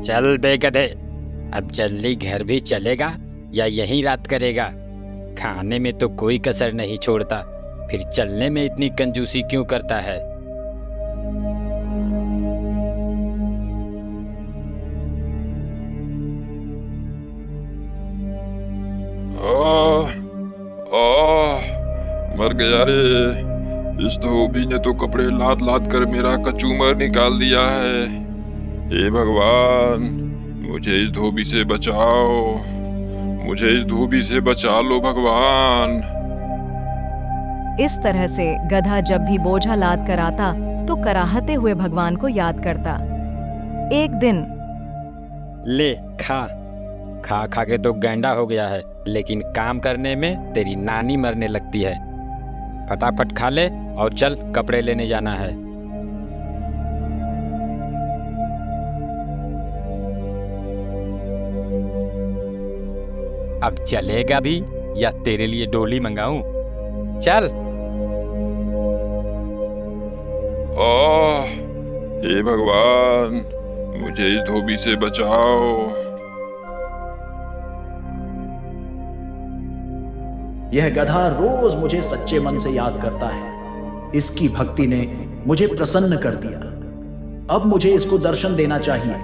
चल बे गधे, अब जल्दी घर भी चलेगा या यहीं रात करेगा? खाने में तो कोई कसर नहीं छोड़ता, फिर चलने में इतनी कंजूसी क्यों करता है? आह, आह, मर गया रे। इस धोबी ने तो कपड़े लाद लाद कर मेरा कचूमर निकाल दिया है। हे भगवान, मुझे इस धोबी से बचाओ। मुझे इस धोबी से बचा लो भगवान। इस तरह से गधा जब भी बोझा लाद कर आता तो कराहते हुए भगवान को याद करता। एक दिन ले खा खा खा के तो गैंडा हो गया है, लेकिन काम करने में तेरी नानी मरने लगती है। फटाफट खा ले और चल, कपड़े लेने जाना है। अब चलेगा भी या तेरे लिए डोली मंगाऊं? चल। आह, हे भगवान, मुझे इस धोबी से बचाओ। यह गधा रोज मुझे सच्चे मन से याद करता है। इसकी भक्ति ने मुझे प्रसन्न कर दिया। अब मुझे इसको दर्शन देना चाहिए।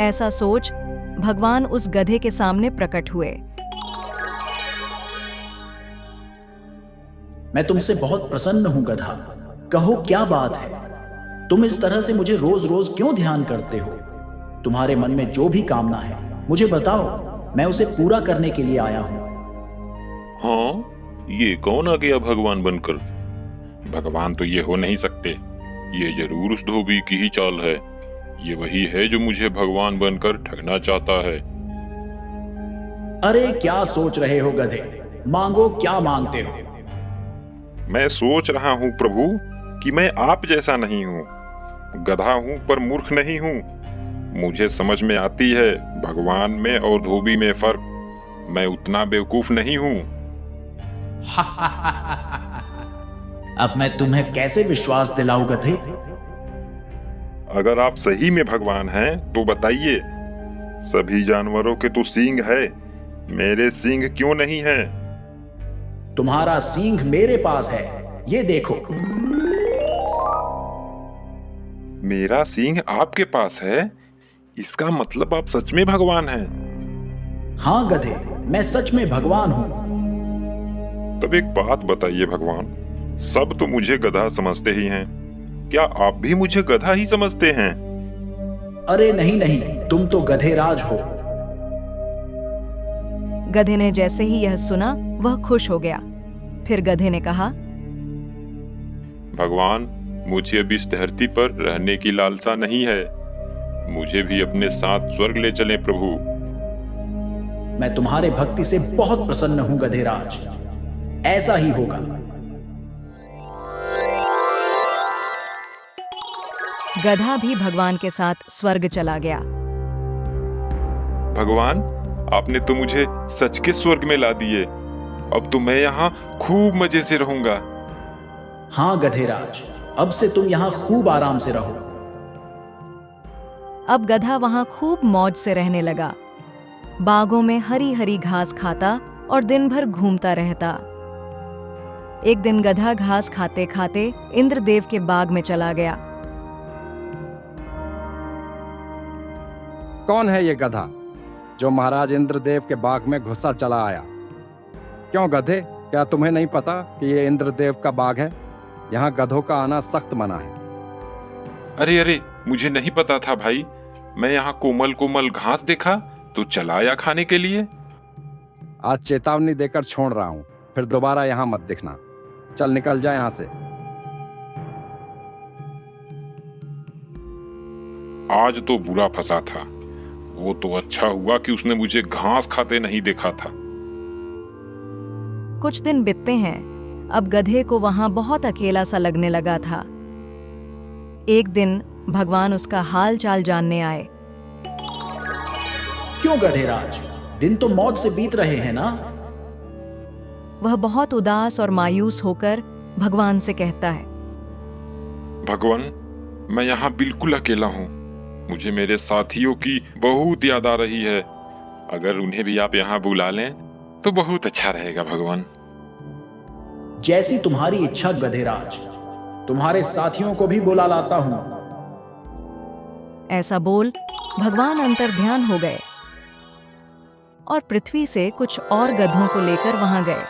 ऐसा सोच भगवान उस गधे के सामने प्रकट हुए। मैं तुमसे बहुत प्रसन्न हूं गधा। कहो क्या बात है? तुम इस तरह से मुझे रोज रोज क्यों ध्यान करते हो? तुम्हारे मन में जो भी कामना है मुझे बताओ, मैं उसे पूरा करने के लिए आया हूं। हाँ, ये कौन आ गया भगवान बनकर? भगवान तो ये हो नहीं सकते। ये जरूर उस धोबी की ही चाल है। ये वही है जो मुझे भगवान बनकर ठगना चाहता है। अरे क्या सोच रहे हो गधे? मांगो, क्या मांगते हो? मैं सोच रहा हूँ प्रभु कि मैं आप जैसा नहीं हूँ। गधा हूँ पर मूर्ख नहीं हूँ। मुझे समझ में आती है भगवान में और धोबी में फर्क। मैं उतना बेवकूफ नहीं हूँ। अब मैं तुम्हें कैसे विश्वास दिलाऊं गधे? अगर आप सही में भगवान हैं तो बताइए। सभी जानवरों के तो सींग है, मेरे सींग क्यों नहीं है? तुम्हारा सींग मेरे पास है, ये देखो। मेरा सींग आपके पास है? इसका मतलब आप सच में भगवान हैं। हाँ गधे, मैं सच में भगवान हूं। तब एक बात बताइए भगवान, सब तो मुझे गधा समझते ही हैं। क्या आप भी मुझे गधा ही समझते हैं? अरे नहीं नहीं, तुम तो गधेराज हो। गधे ने जैसे ही यह सुना वह खुश हो गया। फिर गधे ने कहा, भगवान, मुझे अब इस धरती पर रहने की लालसा नहीं है। मुझे भी अपने साथ स्वर्ग ले चलें प्रभु। मैं तुम्हारे भक्ति से बहुत प्रसन्न हूं गधेराज। ऐसा ही होगा। गधा भी भगवान के साथ स्वर्ग चला गया। भगवान, आपने तो मुझे सच के स्वर्ग में ला दिए। अब तो मैं यहाँ खूब मजे से रहूंगा। हाँ गधेराज, अब से तुम यहाँ खूब आराम से रहो। अब गधा वहां खूब मौज से रहने लगा। बागों में हरी हरी घास खाता और दिन भर घूमता रहता। एक दिन गधा घास खाते खाते इंद्रदेव के बाग में चला गया। कौन है ये गधा जो महाराज इंद्रदेव के बाग में घुसा चला आया? क्यों गधे, क्या तुम्हें नहीं पता कि ये इंद्रदेव का बाग है? यहाँ गधों का आना सख्त मना है। अरे अरे, मुझे नहीं पता था भाई। मैं यहाँ कोमल कोमल घास देखा तो चला आया खाने के लिए। आज चेतावनी देकर छोड़ रहा हूँ, फिर दोबारा यहाँ मत दिखना। चल निकल जा यहाँ से। आज तो बुरा फंसा था। वो तो अच्छा हुआ कि उसने मुझे घास खाते नहीं देखा था। कुछ दिन बीतते हैं। अब गधे को वहां बहुत अकेला सा लगने लगा था। एक दिन भगवान उसका हाल चाल जानने आए। क्यों गधेराज, दिन तो मौज से बीत रहे हैं ना? वह बहुत उदास और मायूस होकर भगवान से कहता है, भगवान, मैं यहाँ बिल्कुल अकेला हूँ। मुझे मेरे साथियों की बहुत याद आ रही है। अगर उन्हें भी आप यहाँ बुला लें तो बहुत अच्छा रहेगा भगवान। जैसी तुम्हारी इच्छा गधेराज, तुम्हारे साथियों को भी बुला लाता हूं। ऐसा बोल भगवान अंतर्ध्यान हो गए और पृथ्वी से कुछ और गधों को लेकर वहां गए।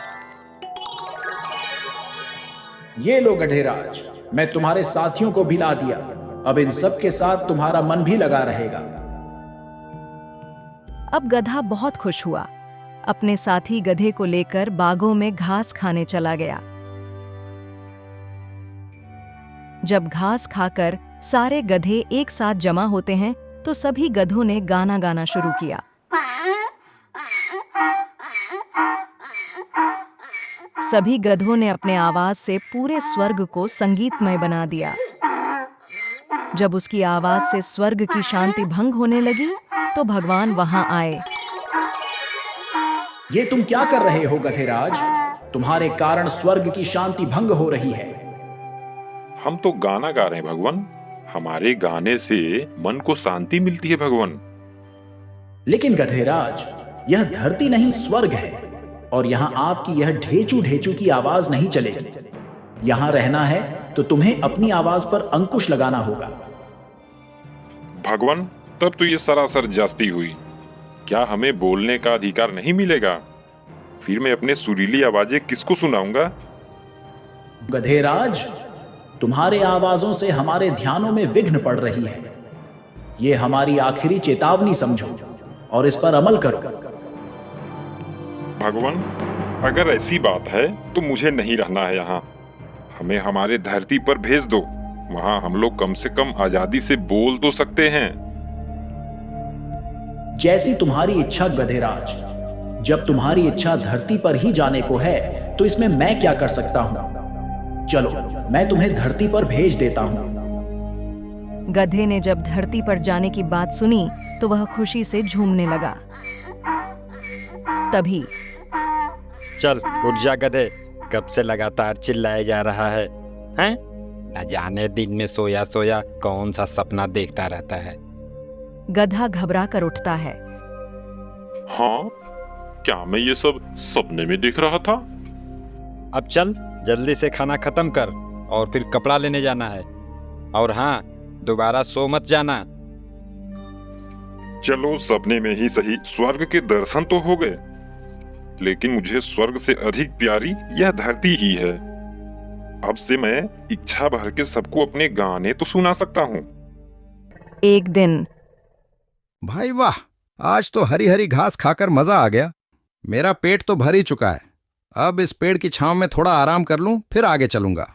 ये लो गधेराज, मैं तुम्हारे साथियों को भी ला दिया। अब इन सब के साथ तुम्हारा मन भी लगा रहेगा। अब गधा बहुत खुश हुआ। अपने साथी गधे को लेकर बागों में घास खाने चला गया। जब घास खाकर सारे गधे एक साथ जमा होते हैं तो सभी गधों ने गाना गाना शुरू किया। सभी गधों ने अपने आवाज से पूरे स्वर्ग को संगीतमय बना दिया। जब उसकी आवाज से स्वर्ग की शांति भंग होने लगी तो भगवान वहां आए। ये तुम क्या कर रहे हो गधेराज? तुम्हारे कारण स्वर्ग की शांति भंग हो रही है। हम तो गाना गा रहे हैं भगवान। हमारे गाने से मन को शांति मिलती है भगवान। लेकिन गधेराज, यह धरती नहीं स्वर्ग है, और यहां आपकी यह ढेचू ढेचू की आवाज नहीं चलेगी। यहां रहना है तो तुम्हें अपनी आवाज पर अंकुश लगाना होगा। भगवान, तब तो ये सरासर जास्ती हुई। क्या हमें बोलने का अधिकार नहीं मिलेगा? फिर मैं अपने सुरीली आवाजें किसको सुनाऊंगा? गधेराज, तुम्हारे आवाजों से हमारे ध्यानों में विघ्न पड़ रही है। ये हमारी आखिरी चेतावनी समझो और इस पर अमल करो। भगवान, अगर ऐसी बात है तो मुझे नहीं रहना है यहाँ। हमें हमारे धरती पर भेज दो। वहाँ हम लोग कम से कम आजादी से बोल तो सकते हैं। जैसी तुम्हारी इच्छा गधेराज। जब तुम्हारी इच्छा धरती पर ही जाने को है तो इसमें मैं क्या कर सकता हूँ? चलो, मैं तुम्हें धरती पर भेज देता हूँ। गधे ने जब धरती पर जाने की बात सुनी तो वह खुशी से झूमने लगा। तभी चल उठ जा गधे, कब से लगातार चिल्लाया जा रहा है, हैं? न जाने दिन में सोया सोया कौन सा सपना देखता रहता है। गधा घबरा कर उठता है। हाँ, क्या मैं ये सब सपने में देख रहा था? अब चल जल्दी से खाना खत्म कर और फिर कपड़ा लेने जाना है। और हाँ, दोबारा सो मत जाना। चलो, सपने में ही सही, स्वर्ग के दर्शन तो हो गए। लेकिन मुझे स्वर्ग से अधिक प्यारी यह धरती ही है। अब से मैं इच्छा भर के सबको अपने गाने तो सुना सकता हूँ। एक दिन भाई वाह, आज तो हरी हरी घास खाकर मजा आ गया। मेरा पेट तो भर ही चुका है। अब इस पेड़ की छांव में थोड़ा आराम कर लूं, फिर आगे चलूंगा।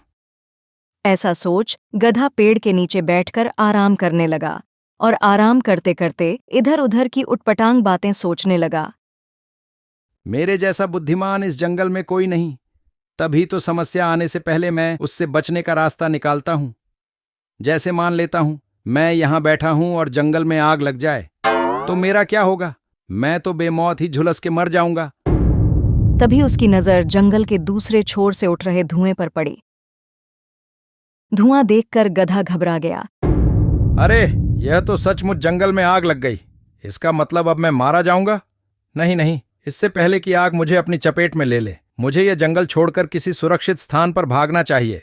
ऐसा सोच गधा पेड़ के नीचे बैठकर आराम करने लगा और आराम करते करते इधर उधर की उटपटांग बातें सोचने लगा। मेरे जैसा बुद्धिमान इस जंगल में कोई नहीं, तभी तो समस्या आने से पहले मैं उससे बचने का रास्ता निकालता हूं। जैसे मान लेता हूं मैं यहां बैठा हूं और जंगल में आग लग जाए तो मेरा क्या होगा? मैं तो बेमौत ही झुलस के मर जाऊंगा। तभी उसकी नजर जंगल के दूसरे छोर से उठ रहे धुएं पर पड़ी। धुआं देखकर गधा घबरा गया। अरे, यह तो सचमुच जंगल में आग लग गई। इसका मतलब अब मैं मारा जाऊंगा? नहीं नहीं, इससे पहले कि आग मुझे अपनी चपेट में ले ले, मुझे यह जंगल छोड़कर किसी सुरक्षित स्थान पर भागना चाहिए।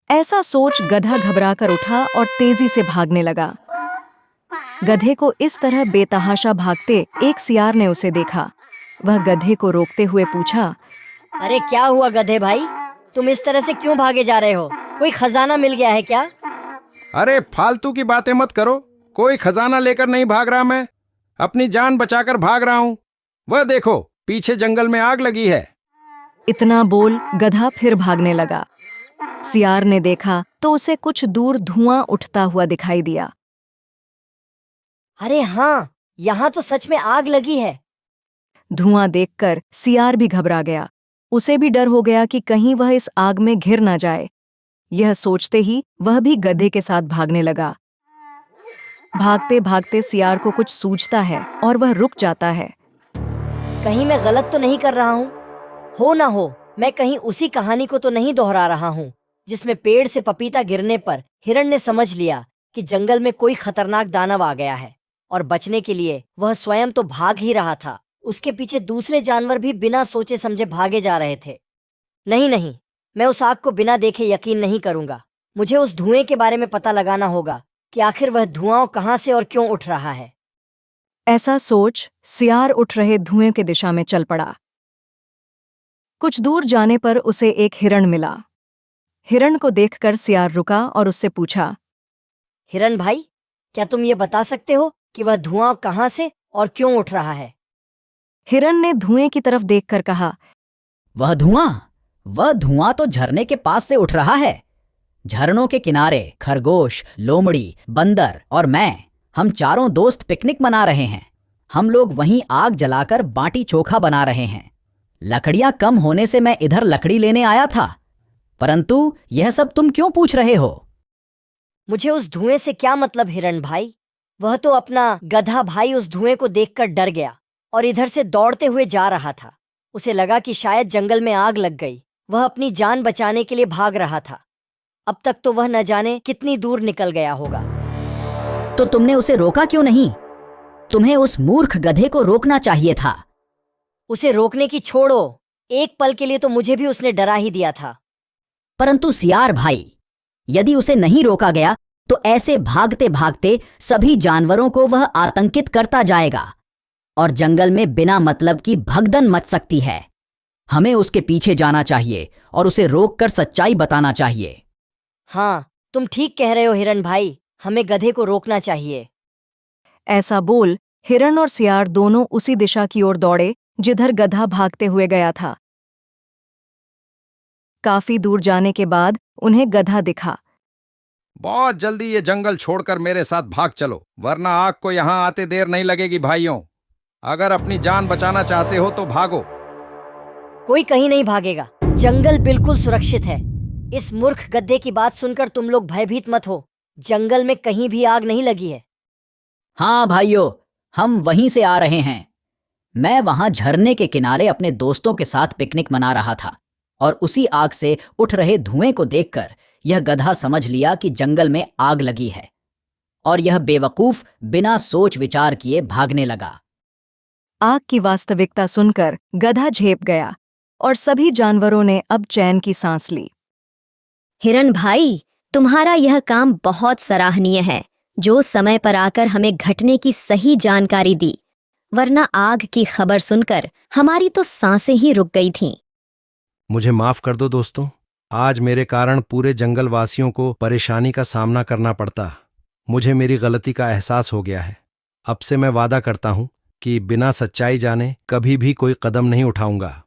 ऐसा सोच गधा घबराकर उठा और तेजी से भागने लगा। गधे को इस तरह बेतहाशा भागते एक सियार ने उसे देखा। वह गधे को रोकते हुए पूछा, अरे क्या हुआ गधे भाई, तुम इस तरह से क्यों भागे जा रहे हो? कोई खजाना मिल गया है क्या? अरे फालतू की बातें मत करो। कोई खजाना लेकर नहीं भाग रहा मैं, अपनी जान बचाकर भाग रहा हूं। वह देखो, पीछे जंगल में आग लगी है। इतना बोल गधा फिर भागने लगा। सियार ने देखा तो उसे कुछ दूर धुआं उठता हुआ दिखाई दिया। अरे हाँ, यहाँ तो सच में आग लगी है। धुआं देखकर सियार भी घबरा गया। उसे भी डर हो गया कि कहीं वह इस आग में घिर ना जाए। यह सोचते ही वह भी गधे के साथ भागने लगा। भागते भागते सियार को कुछ सूझता है और वह रुक जाता है। कहीं मैं गलत तो नहीं कर रहा हूँ? हो ना हो मैं कहीं उसी कहानी को तो नहीं दोहरा रहा हूँ जिसमें पेड़ से पपीता गिरने पर हिरण ने समझ लिया कि जंगल में कोई खतरनाक दानव आ गया है और बचने के लिए वह स्वयं तो भाग ही रहा था, उसके पीछे दूसरे जानवर भी बिना सोचे समझे भागे जा रहे थे। नहीं नहीं, मैं उस आग को बिना देखे यकीन नहीं करूंगा। मुझे उस धुएं के बारे में पता लगाना होगा कि आखिर वह धुआं कहां से और क्यों उठ रहा है। ऐसा सोच सियार उठ रहे धुएं की दिशा में चल पड़ा। कुछ दूर जाने पर उसे एक हिरण मिला। हिरण को देखकर सियार रुका और उससे पूछा, हिरण भाई, क्या तुम ये बता सकते हो कि वह धुआं कहां से और क्यों उठ रहा है? हिरण ने धुएं की तरफ देखकर कहा, वह धुआं तो झरने के पास से उठ रहा है। झरनों के किनारे खरगोश, लोमड़ी, बंदर और हम चारों दोस्त पिकनिक मना रहे हैं। हम लोग वहीं आग जलाकर बाटी चोखा बना रहे हैं। लकड़ियां कम होने से मैं इधर लकड़ी लेने आया था, परंतु यह सब तुम क्यों पूछ रहे हो? मुझे उस धुएं से क्या मतलब हिरण भाई? वह तो अपना गधा भाई उस धुएं को देखकर डर गया और इधर से दौड़ते हुए जा रहा था। उसे लगा कि शायद जंगल में आग लग गई। वह अपनी जान बचाने के लिए भाग रहा था। अब तक तो वह न जाने कितनी दूर निकल गया होगा। तो तुमने उसे रोका क्यों नहीं? तुम्हें उस मूर्ख गधे को रोकना चाहिए था। उसे रोकने की छोड़ो, एक पल के लिए तो मुझे भी उसने डरा ही दिया था। परंतु सियार भाई, यदि उसे नहीं रोका गया तो ऐसे भागते भागते सभी जानवरों को वह आतंकित करता जाएगा और जंगल में बिना मतलब की भगदड़ मच सकती है। हमें उसके पीछे जाना चाहिए और उसे रोककर सच्चाई बताना चाहिए। हाँ, तुम ठीक कह रहे हो हिरण भाई, हमें गधे को रोकना चाहिए। ऐसा बोल हिरण और सियार दोनों उसी दिशा की ओर दौड़े जिधर गधा भागते हुए गया था। काफी दूर जाने के बाद उन्हें गधा दिखा। बहुत जल्दी ये जंगल छोड़कर मेरे साथ भाग चलो, वरना आग को यहां आते देर नहीं लगेगी भाइयों। अगर अपनी जान बचाना चाहते हो तो भागो। कोई कहीं नहीं भागेगा, जंगल बिल्कुल सुरक्षित है। इस मूर्ख गधे की बात सुनकर तुम लोग भयभीत मत हो। जंगल में कहीं भी आग नहीं लगी है। हाँ भाइयों, हम वहीं से आ रहे हैं। मैं वहां झरने के किनारे अपने दोस्तों के साथ पिकनिक मना रहा था और उसी आग से उठ रहे धुएं को देखकर यह गधा समझ लिया कि जंगल में आग लगी है और यह बेवकूफ बिना सोच विचार किए भागने लगा। आग की वास्तविकता सुनकर गधा झेप गया और सभी जानवरों ने अब चैन की सांस ली। हिरण भाई, तुम्हारा यह काम बहुत सराहनीय है, जो समय पर आकर हमें घटने की सही जानकारी दी, वरना आग की खबर सुनकर हमारी तो सांसें ही रुक गई थीं। मुझे माफ कर दो दोस्तों, आज मेरे कारण पूरे जंगल वासियों को परेशानी का सामना करना पड़ता। मुझे मेरी गलती का एहसास हो गया है। अब से मैं वादा करता हूं कि बिना सच्चाई जाने कभी भी कोई कदम नहीं उठाऊंगा।